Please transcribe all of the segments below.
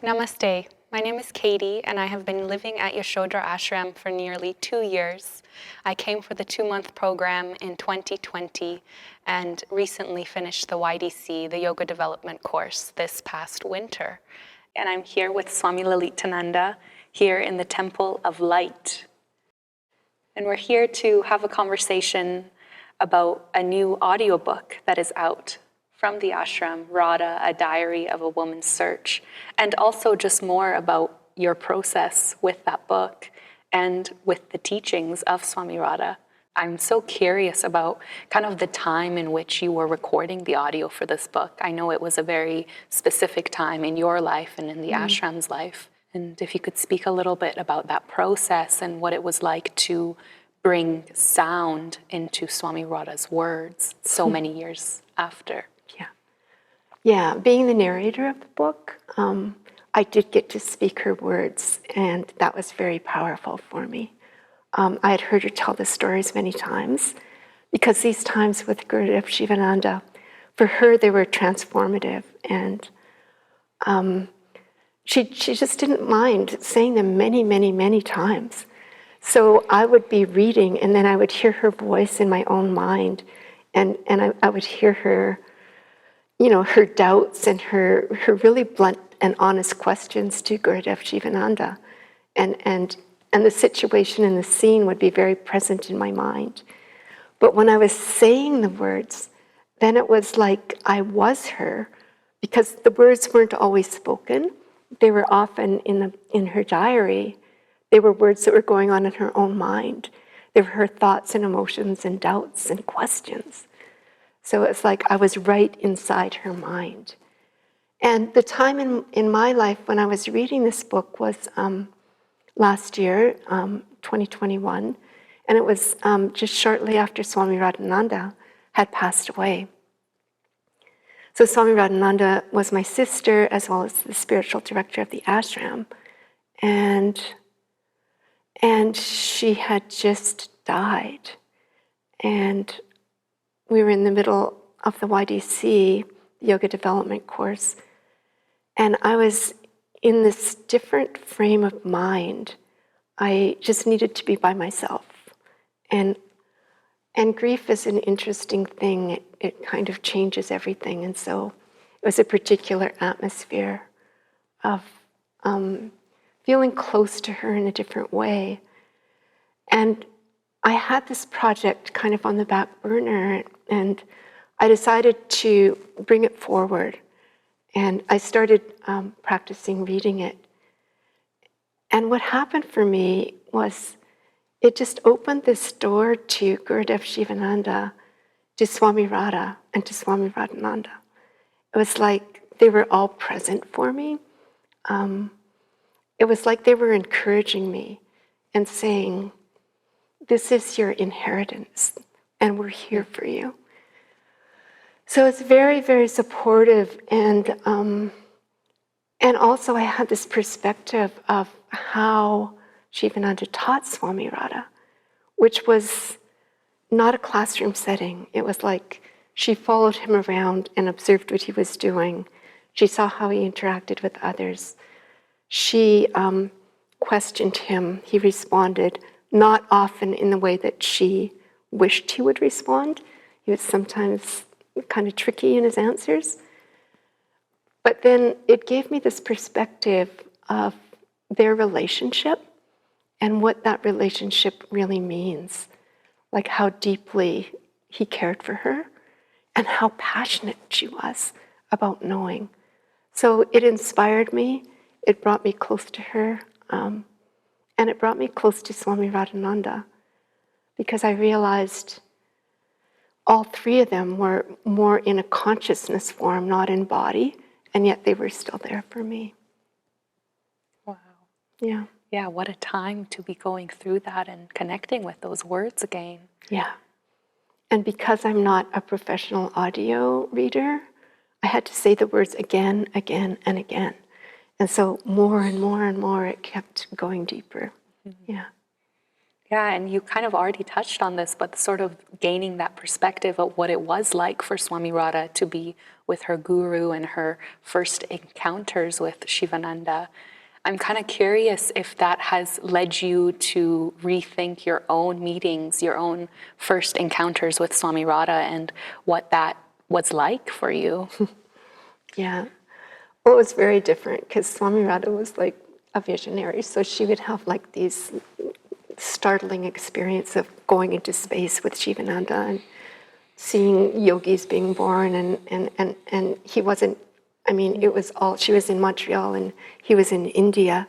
Namaste. My name is Katie, and I have been living at Yasodhara Ashram for nearly 2 years. I came for the 2-month program in 2020 and recently finished the YDC, the Yoga Development course, this past winter. And I'm here with Swami Lalitananda, here in the Temple of Light. And we're here to have a conversation about a new audiobook that is out from the Ashram, Radha, A Diary of a Woman's Search, and also just more about your process with that book and with the teachings of Swami Radha. I'm so curious about kind of the time in which you were recording the audio for this book. I know it was a very specific time in your life and in the ashram's life. And if you could speak a little bit about that process and what it was like to bring sound into Swami Radha's words so many years after. Yeah, being the narrator of the book, I did get to speak her words, and that was very powerful for me. I had heard her tell the stories many times, because these times with Gurudev Shivananda, for her they were transformative, and she just didn't mind saying them many, many, many times. So I would be reading, and then I would hear her voice in my own mind, and I would hear her, her doubts and her really blunt and honest questions to Gurudev Shivananda. And the situation and the scene would be very present in my mind. But when I was saying the words, then it was like I was her, because the words weren't always spoken. They were often in her diary. They were words that were going on in her own mind. They were her thoughts and emotions and doubts and questions. So it's like I was right inside her mind. And the time in my life when I was reading this book was last year, 2021, and it was just shortly after Swami Radhananda had passed away. So Swami Radhananda was my sister, as well as the spiritual director of the ashram, and she had just died. And we were in the middle of the YDC, the Yoga Development course, and I was in this different frame of mind. I just needed to be by myself. And grief is an interesting thing. It kind of changes everything. And so it was a particular atmosphere of feeling close to her in a different way. And I had this project kind of on the back burner, and I decided to bring it forward. And I started practicing reading it. And what happened for me was it just opened this door to Gurudev Shivananda, to Swami Radha, and to Swami Radhananda. It was like they were all present for me. It was like they were encouraging me and saying, "This is your inheritance, and we're here for you." So it's very, very supportive, and also I had this perspective of how Shivananda taught Swami Radha, which was not a classroom setting. It was like she followed him around and observed what he was doing. She saw how he interacted with others. She questioned him. He responded, not often in the way that she wished he would respond. He was sometimes kind of tricky in his answers. But then it gave me this perspective of their relationship and what that relationship really means. Like how deeply he cared for her and how passionate she was about knowing. So it inspired me, it brought me close to her, and it brought me close to Swami Radhananda, because I realized all three of them were more in a consciousness form, not in body, and yet they were still there for me. Wow. Yeah. Yeah, what a time to be going through that and connecting with those words again. Yeah. And because I'm not a professional audio reader, I had to say the words again, again, and again. And so more and more and more, it kept going deeper. Mm-hmm. Yeah. Yeah, and you kind of already touched on this, but sort of gaining that perspective of what it was like for Swami Radha to be with her guru and her first encounters with Shivananda. I'm kind of curious if that has led you to rethink your own meetings, your own first encounters with Swami Radha, and what that was like for you. Yeah. Well, it was very different because Swami Radha was like a visionary. So she would have like these startling experience of going into space with Shivananda and seeing yogis being born, and he wasn't, I mean, it was all, she was in Montreal and he was in India.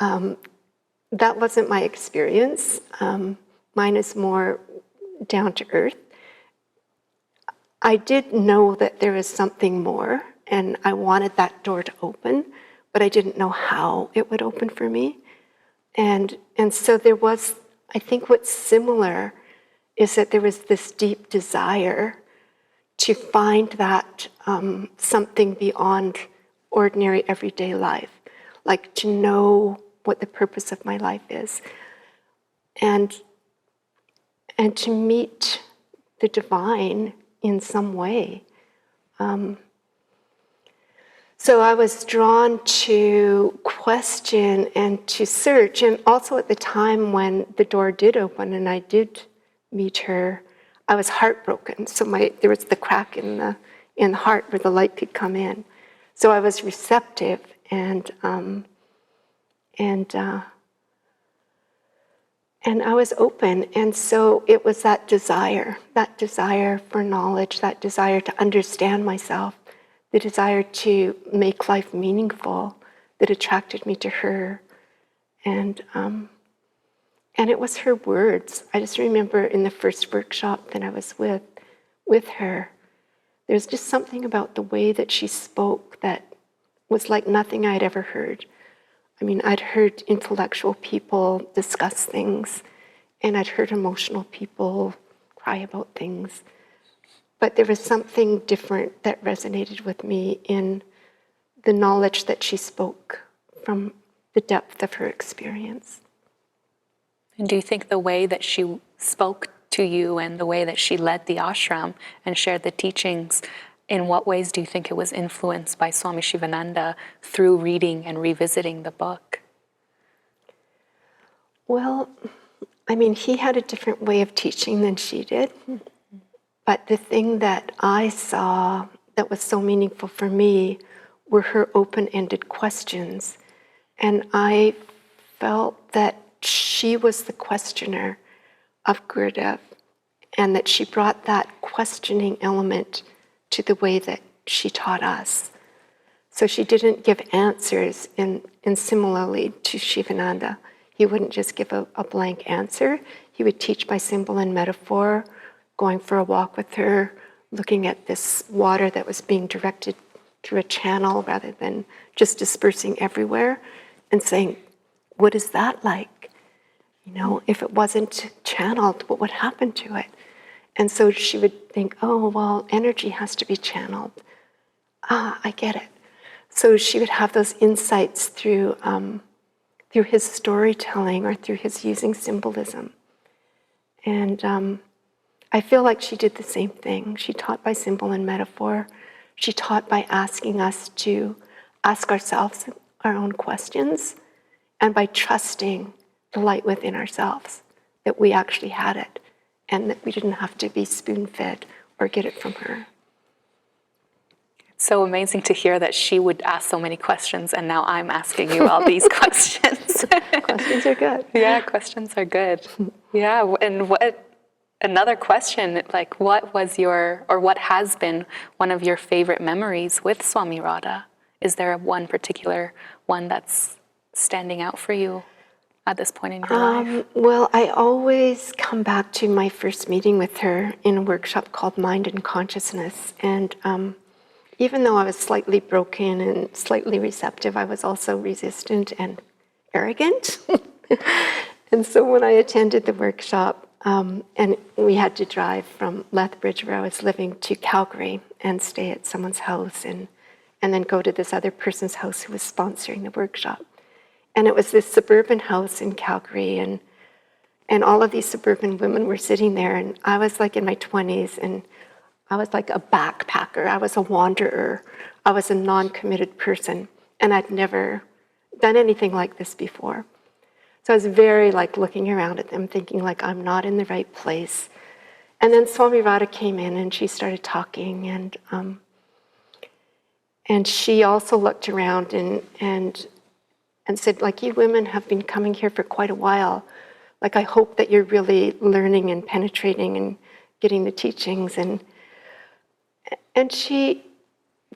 That wasn't my experience. Mine is more down to earth. I did know that there was something more, and I wanted that door to open, but I didn't know how it would open for me. And so there was, I think what's similar is that there was this deep desire to find that something beyond ordinary everyday life, like to know what the purpose of my life is, and to meet the divine in some way. So I was drawn to question and to search, and also at the time when the door did open and I did meet her, I was heartbroken. So there was the crack in the heart where the light could come in. So I was receptive and I was open. And so it was that desire for knowledge, that desire to understand myself, the desire to make life meaningful that attracted me to her. And it was her words. I just remember in the first workshop that I was with her, there's just something about the way that she spoke that was like nothing I'd ever heard. I mean, I'd heard intellectual people discuss things, and I'd heard emotional people cry about things. But there was something different that resonated with me in the knowledge that she spoke from the depth of her experience. And do you think the way that she spoke to you and the way that she led the ashram and shared the teachings, in what ways do you think it was influenced by Swami Shivananda through reading and revisiting the book? Well, I mean, he had a different way of teaching than she did. But the thing that I saw that was so meaningful for me were her open-ended questions. And I felt that she was the questioner of Gurudev, and that she brought that questioning element to the way that she taught us. So she didn't give answers, and similarly to Shivananda, he wouldn't just give a blank answer. He would teach by symbol and metaphor, going for a walk with her, looking at this water that was being directed through a channel rather than just dispersing everywhere, and saying, what is that like? You know, if it wasn't channeled, what would happen to it? And so she would think, oh, well, energy has to be channeled. I get it. So she would have those insights through his storytelling or through his using symbolism. And I feel like she did the same thing. She taught by symbol and metaphor. She taught by asking us to ask ourselves our own questions, and by trusting the light within ourselves, that we actually had it, and that we didn't have to be spoon-fed or get it from her. It's so amazing to hear that she would ask so many questions, and now I'm asking you all these questions. Questions are good. Yeah, questions are good. Yeah, and another question, like what was what has been one of your favorite memories with Swami Radha? Is there one particular one that's standing out for you at this point in your life? Well, I always come back to my first meeting with her in a workshop called Mind and Consciousness. And even though I was slightly broken and slightly receptive, I was also resistant and arrogant. And so when I attended the workshop, and we had to drive from Lethbridge, where I was living, to Calgary and stay at someone's house and then go to this other person's house who was sponsoring the workshop. And it was this suburban house in Calgary, and And all of these suburban women were sitting there, and I was like in my 20s, and I was like a backpacker. I was a wanderer. I was a non-committed person, and I'd never done anything like this before. So I was very like looking around at them, thinking like, I'm not in the right place. And then Swami Radha came in, and she started talking, and she also looked around and said, like, you women have been coming here for quite a while. Like, I hope that you're really learning and penetrating and getting the teachings. And she,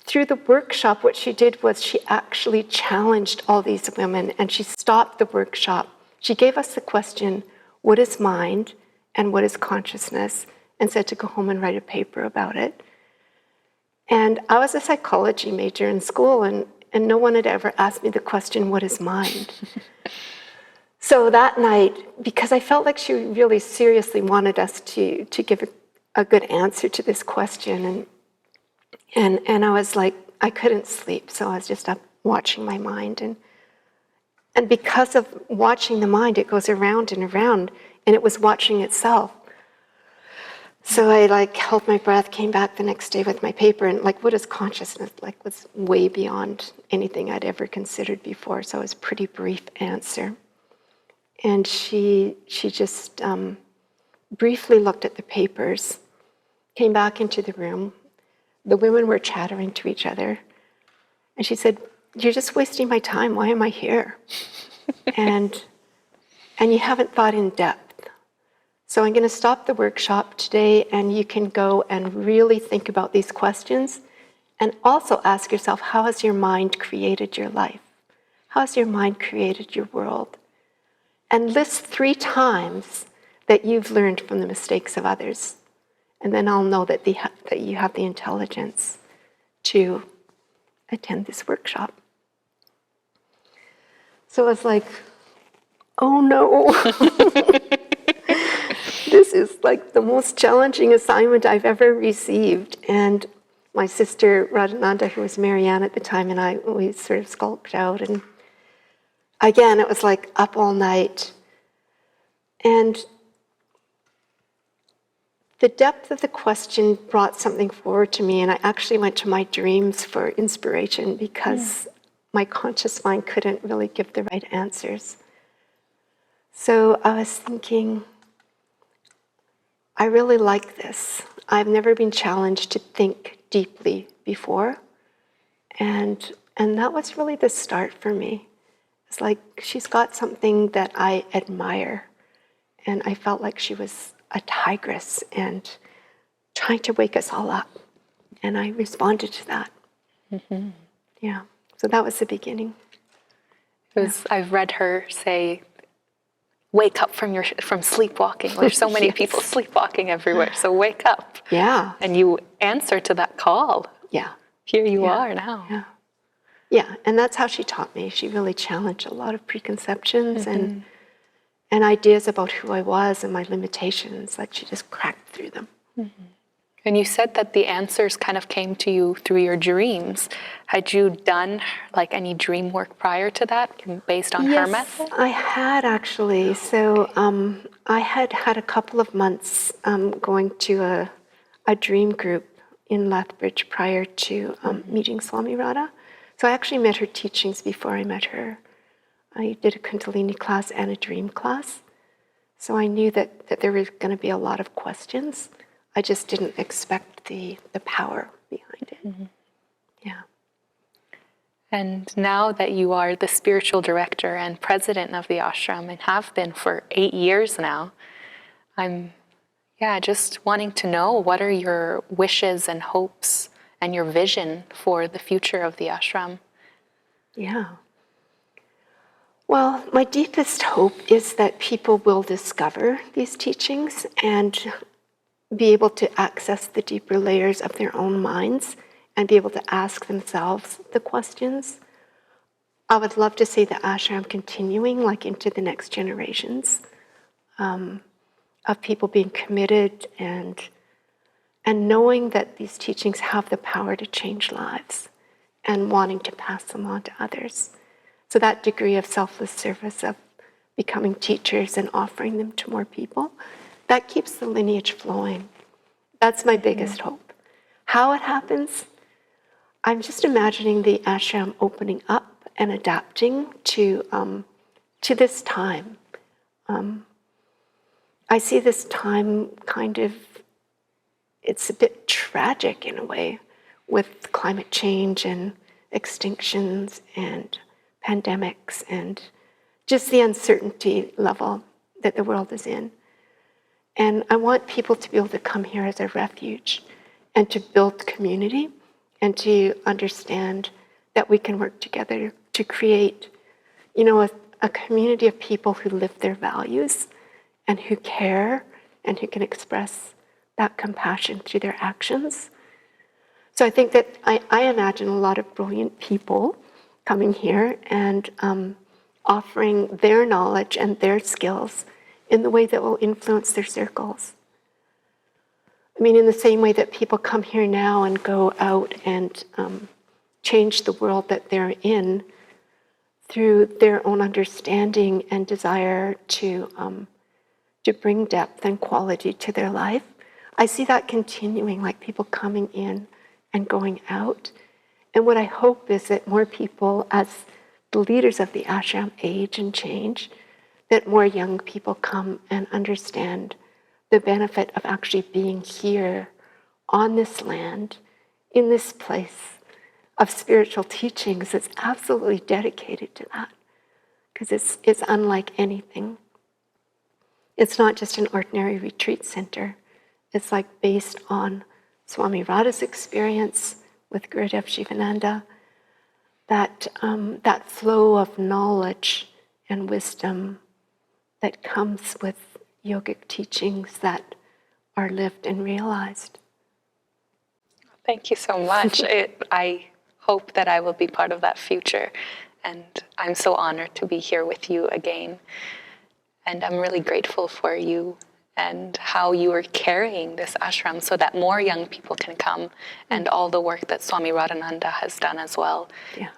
through the workshop, what she did was she actually challenged all these women, and she stopped the workshop. She gave us the question, what is mind and what is consciousness? And said to go home and write a paper about it. And I was a psychology major in school, and no one had ever asked me the question, what is mind? So that night, because I felt like she really seriously wanted us to give a good answer to this question, and I was like, I couldn't sleep, so I was just up watching my mind. And because of watching the mind, it goes around and around, and it was watching itself. So I like held my breath, came back the next day with my paper, and like, what is consciousness? Like, was way beyond anything I'd ever considered before. So it was a pretty brief answer. And she just briefly looked at the papers, came back into the room. The women were chattering to each other. And she said, you're just wasting my time. Why am I here? and you haven't thought in depth. So I'm going to stop the workshop today, and you can go and really think about these questions, and also ask yourself, how has your mind created your life? How has your mind created your world? And list 3 times that you've learned from the mistakes of others. And then I'll know that you have the intelligence to attend this workshop. So I was like, oh no. This is like the most challenging assignment I've ever received. And my sister Radhananda, who was Marianne at the time, and we sort of skulked out. And again, it was like up all night. And the depth of the question brought something forward to me, and I actually went to my dreams for inspiration because my conscious mind couldn't really give the right answers. So I was thinking, I really like this. I've never been challenged to think deeply before. And that was really the start for me. It's like, she's got something that I admire. And I felt like she was a tigress and trying to wake us all up. And I responded to that. Mm-hmm. Yeah. So that was the beginning. I've read her say, wake up from sleepwalking. There's so many people sleepwalking everywhere, so wake up. Yeah. And you answer to that call. Yeah. Here you are now. Yeah. Yeah, and that's how she taught me. She really challenged a lot of preconceptions and ideas about who I was and my limitations. Like, she just cracked through them. Mm-hmm. And you said that the answers kind of came to you through your dreams. Had you done like any dream work prior to that based on her method? I had actually. So I had a couple of months going to a dream group in Lethbridge prior to meeting Swami Radha. So I actually met her teachings before I met her. I did a Kundalini class and a dream class. So I knew that there was going to be a lot of questions. I just didn't expect the power behind it. Mm-hmm. Yeah. And now that you are the spiritual director and president of the ashram and have been for 8 years now, I'm just wanting to know, what are your wishes and hopes and your vision for the future of the ashram? Yeah. Well, my deepest hope is that people will discover these teachings and be able to access the deeper layers of their own minds and be able to ask themselves the questions. I would love to see the ashram continuing like into the next generations of people being committed and knowing that these teachings have the power to change lives and wanting to pass them on to others. So that degree of selfless service, of becoming teachers and offering them to more people. That keeps the lineage flowing. That's my biggest hope. How it happens, I'm just imagining the ashram opening up and adapting to this time. I see this time kind of, it's a bit tragic in a way, with climate change and extinctions and pandemics and just the uncertainty level that the world is in. And I want people to be able to come here as a refuge and to build community and to understand that we can work together to create, a community of people who live their values and who care and who can express that compassion through their actions. So I think that I imagine a lot of brilliant people coming here and offering their knowledge and their skills in the way that will influence their circles. I mean, in the same way that people come here now and go out and change the world that they're in through their own understanding and desire to bring depth and quality to their life. I see that continuing, like people coming in and going out. And what I hope is that more people, as the leaders of the ashram, age and change, that more young people come and understand the benefit of actually being here on this land, in this place of spiritual teachings that's absolutely dedicated to that, because it's unlike anything. It's not just an ordinary retreat center. It's like based on Swami Radha's experience with Gurudev Shivananda, that flow of knowledge and wisdom that comes with yogic teachings that are lived and realized. Thank you so much. I hope that I will be part of that future. And I'm so honored to be here with you again. And I'm really grateful for you and how you are carrying this ashram so that more young people can come, and all the work that Swami Radhananda has done as well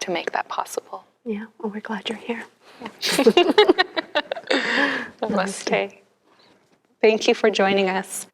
to make that possible. Yeah, well, we're glad you're here. Namaste. Thank you for joining us.